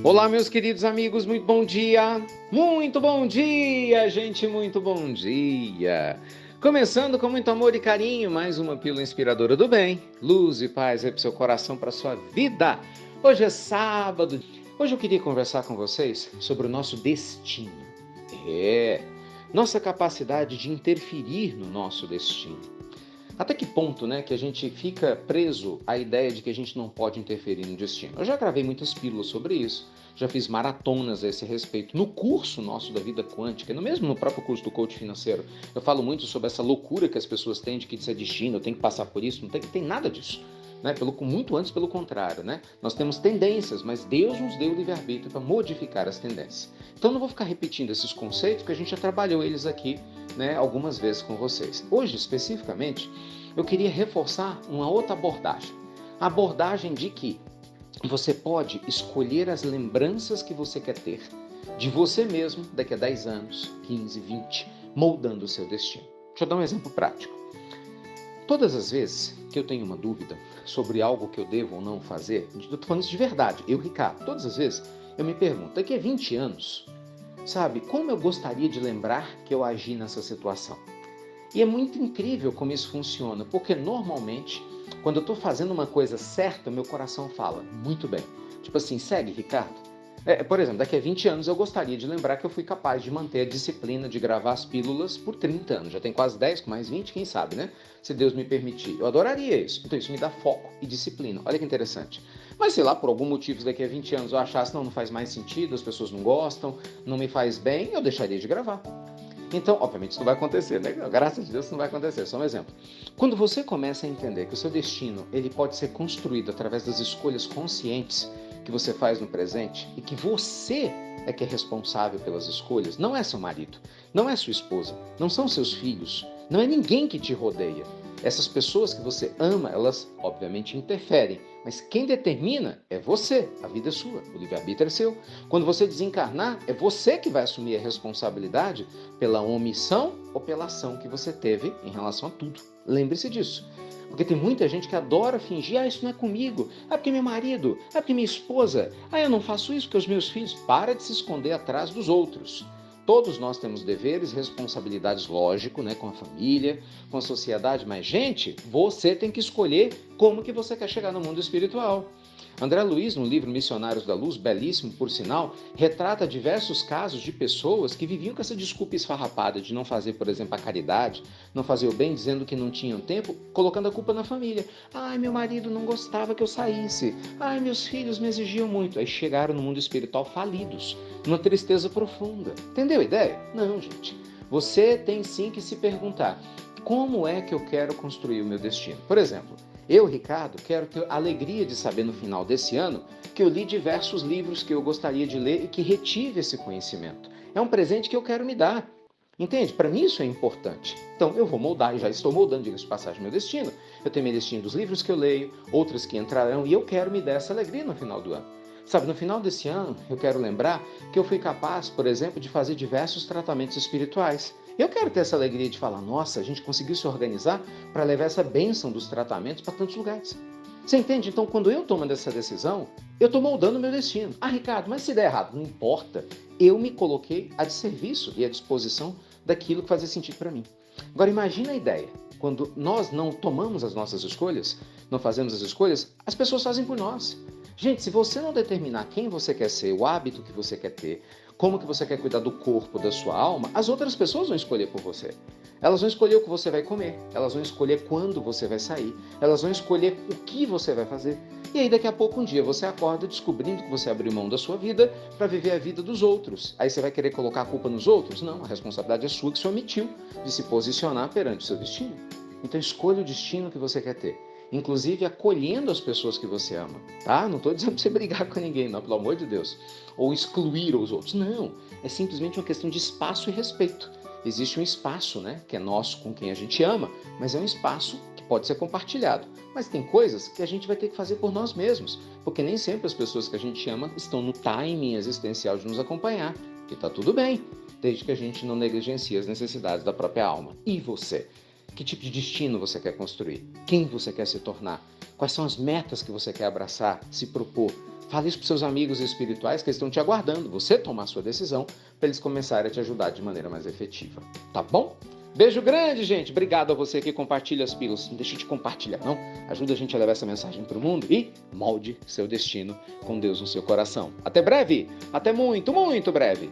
Olá, meus queridos amigos, muito bom dia! Muito bom dia, gente, muito bom dia! Começando com muito amor e carinho, mais uma pílula inspiradora do bem. Luz e paz é para o seu coração, para a sua vida. Hoje é sábado. Hoje eu queria conversar com vocês sobre o nosso destino. Nossa capacidade de interferir no nosso destino. Até que ponto, que a gente fica preso à ideia de que a gente não pode interferir no destino? Eu já gravei muitas pílulas sobre isso, já fiz maratonas a esse respeito. No curso nosso da vida quântica, no próprio curso do coach financeiro, eu falo muito sobre essa loucura que as pessoas têm de que isso é destino, eu tenho que passar por isso, não tem nada disso. Muito antes, pelo contrário, Nós temos tendências, mas Deus nos deu o livre-arbítrio para modificar as tendências. Então não vou ficar repetindo esses conceitos, porque a gente já trabalhou eles aqui, algumas vezes com vocês. Hoje, especificamente, eu queria reforçar uma outra abordagem. A abordagem de que você pode escolher as lembranças que você quer ter de você mesmo daqui a 10 anos, 15, 20, moldando o seu destino. Deixa eu dar um exemplo prático. Todas as vezes que eu tenho uma dúvida sobre algo que eu devo ou não fazer, eu estou falando isso de verdade, eu, Ricardo, todas as vezes eu me pergunto, daqui a 20 anos, como eu gostaria de lembrar que eu agi nessa situação? E é muito incrível como isso funciona, porque normalmente, quando eu estou fazendo uma coisa certa, meu coração fala, muito bem. Tipo assim, segue, Ricardo. Por exemplo, daqui a 20 anos eu gostaria de lembrar que eu fui capaz de manter a disciplina de gravar as pílulas por 30 anos. Já tem quase 10, com mais 20, quem sabe, né? Se Deus me permitir. Eu adoraria isso. Então isso me dá foco e disciplina. Olha que interessante. Mas sei lá, por algum motivo daqui a 20 anos eu achasse, não faz mais sentido, as pessoas não gostam, não me faz bem, eu deixaria de gravar. Então, obviamente, isso não vai acontecer, né? Graças a Deus isso não vai acontecer, só um exemplo. Quando você começa a entender que o seu destino ele pode ser construído através das escolhas conscientes que você faz no presente e que você é que é responsável pelas escolhas, não é seu marido, não é sua esposa, não são seus filhos, não é ninguém que te rodeia. Essas pessoas que você ama, elas obviamente interferem, mas quem determina é você, a vida é sua, o livre-arbítrio é seu. Quando você desencarnar, é você que vai assumir a responsabilidade pela omissão ou pela ação que você teve em relação a tudo. Lembre-se disso. Porque tem muita gente que adora fingir, isso não é comigo, porque meu marido, porque minha esposa, eu não faço isso porque os meus filhos. Para de se esconder atrás dos outros. Todos nós temos deveres, responsabilidades, lógico, com a família, com a sociedade, mas, gente, você tem que escolher como que você quer chegar no mundo espiritual. André Luiz, no livro Missionários da Luz, belíssimo por sinal, retrata diversos casos de pessoas que viviam com essa desculpa esfarrapada de não fazer, por exemplo, a caridade, não fazer o bem, dizendo que não tinham tempo, colocando a culpa na família. Meu marido não gostava que eu saísse. Meus filhos me exigiam muito. Aí chegaram no mundo espiritual falidos, numa tristeza profunda. Entendeu a ideia? Não, gente. Você tem sim que se perguntar, como é que eu quero construir o meu destino? Por exemplo, eu, Ricardo, quero ter a alegria de saber no final desse ano que eu li diversos livros que eu gostaria de ler e que retive esse conhecimento. É um presente que eu quero me dar. Entende? Para mim isso é importante. Então eu vou moldar, e já estou moldando, diga-se de passagem, meu destino. Eu tenho minha listinha dos livros que eu leio, outros que entrarão, e eu quero me dar essa alegria no final do ano. No final desse ano, eu quero lembrar que eu fui capaz, por exemplo, de fazer diversos tratamentos espirituais. Eu quero ter essa alegria de falar, nossa, a gente conseguiu se organizar para levar essa bênção dos tratamentos para tantos lugares. Você entende? Então, quando eu tomo essa decisão, eu estou moldando o meu destino. Ricardo, mas se der errado, não importa. Eu me coloquei a serviço e à disposição daquilo que fazia sentido para mim. Agora, imagina a ideia. Quando nós não tomamos as nossas escolhas, não fazemos as escolhas, as pessoas fazem por nós. Gente, se você não determinar quem você quer ser, o hábito que você quer ter, como que você quer cuidar do corpo, da sua alma, as outras pessoas vão escolher por você. Elas vão escolher o que você vai comer, elas vão escolher quando você vai sair, elas vão escolher o que você vai fazer. E aí daqui a pouco um dia você acorda descobrindo que você abriu mão da sua vida para viver a vida dos outros. Aí você vai querer colocar a culpa nos outros? Não, a responsabilidade é sua que se omitiu de se posicionar perante o seu destino. Então escolha o destino que você quer ter. Inclusive acolhendo as pessoas que você ama, tá? Não estou dizendo para você brigar com ninguém, não, pelo amor de Deus. Ou excluir os outros, não. É simplesmente uma questão de espaço e respeito. Existe um espaço, que é nosso com quem a gente ama, mas é um espaço que pode ser compartilhado. Mas tem coisas que a gente vai ter que fazer por nós mesmos, porque nem sempre as pessoas que a gente ama estão no timing existencial de nos acompanhar, que tá tudo bem, desde que a gente não negligencie as necessidades da própria alma. E você? Que tipo de destino você quer construir? Quem você quer se tornar? Quais são as metas que você quer abraçar, se propor? Fale isso para seus amigos espirituais que estão te aguardando, você tomar a sua decisão, para eles começarem a te ajudar de maneira mais efetiva. Tá bom? Beijo grande, gente. Obrigado a você que compartilha as pílulas. Não deixa de compartilhar, não. Ajuda a gente a levar essa mensagem para o mundo e molde seu destino com Deus no seu coração. Até breve. Até muito, muito breve.